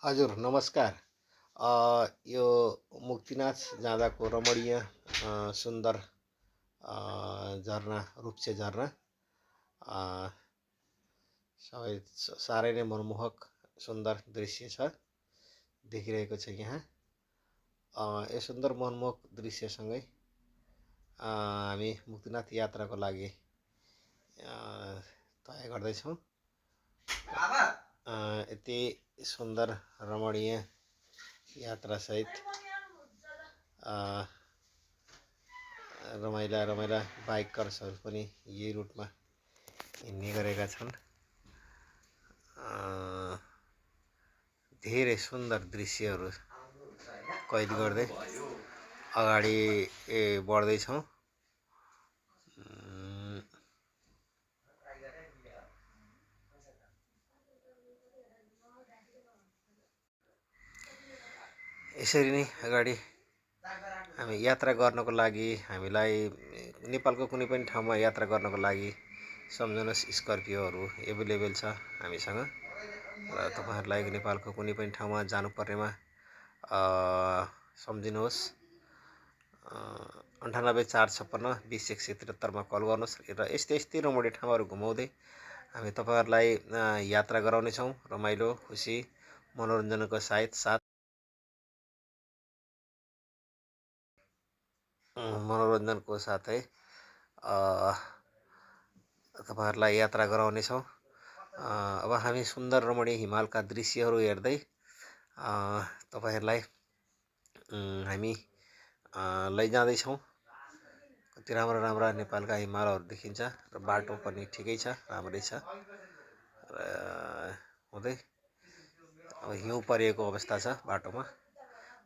हजुर नमस्कार। यो मुक्तिनाथ जाँदाको रमणीय सुन्दर झरना रूप्से झरना सबै साह्रै नै मनमोहक सुन्दर दृश्य छ, देखिरहेको छ यहाँ। यो सुन्दर मनमोहक दृश्यसँगै हामी मुक्तिनाथ यात्राको लागि तय गर्दैछौँ। यति सुन्दर रमणीय यात्रासहित रमाइला रमाइला बाइकर्सहरू पनि यही रुटमा हिँड्ने गरेका छन्। धेरै सुन्दर दृश्यहरू कैद गर्दै अगाडि बढ्दैछौँ। यसरी नै अगाडि हामी यात्रा गर्नको लागि हामीलाई नेपालको कुनै पनि ठाउँमा यात्रा गर्नको लागि सम्झनुहोस् स्कर्पियोहरू एभाइलेबल छ हामीसँग। र तपाईँहरूलाई नेपालको कुनै पनि ठाउँमा जानुपर्नेमा सम्झिनुहोस् 984556 मा कल गर्नुहोस् र यस्तै रमणीय ठाउँहरू घुमाउँदै हामी तपाईँहरूलाई यात्रा गराउनेछौँ। रमाइलो खुसी मनोरञ्जनको साथ मनोरञ्जनको साथै तपाईँहरूलाई यात्रा गराउनेछौँ। अब हामी सुन्दर रमणीय हिमालका दृश्यहरू हेर्दै तपाईँहरूलाई हामी लैजाँदैछौँ। कति राम्रा नेपालका हिमालहरू देखिन्छ र बाटो पनि ठिकै छ, राम्रै छ। र हुँदै अब हिउँ परिएको अवस्था छ बाटोमा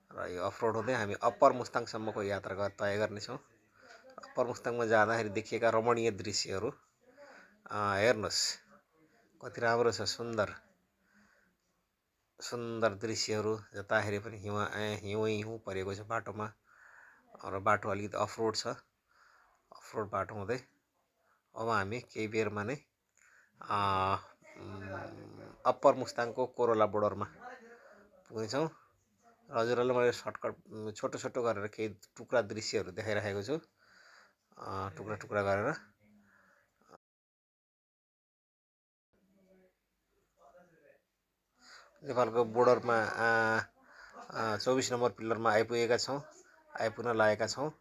र यो अफरोड हुँदै हामी अप्पर मुस्ताङसम्मको यात्रा तय गर्नेछौँ। अप्पर मुस्ताङमा जाँदाखेरि देखिएका रमणीय दृश्यहरू हेर्नुहोस्, कति राम्रो छ। सुन्दर दृश्यहरू जताखेरि पनि हिउँ परेको छ बाटोमा र बाटो अलिकति अफरोड छ। अफरोड बाटो हुँदै अब हामी केही बेरमा नै अप्पर मुस्ताङको कोरोला बोर्डरमा पुग्नेछौँ। हजुरहरूलाई मैले सर्टकट छोटो गरेर केही टुक्रा दृश्यहरू देखाइराखेको छु, टुक्रा गरेर। नेपालको बोर्डरमा 24 नम्बर पिल्लरमा आइपुग्न लागेका छौँ।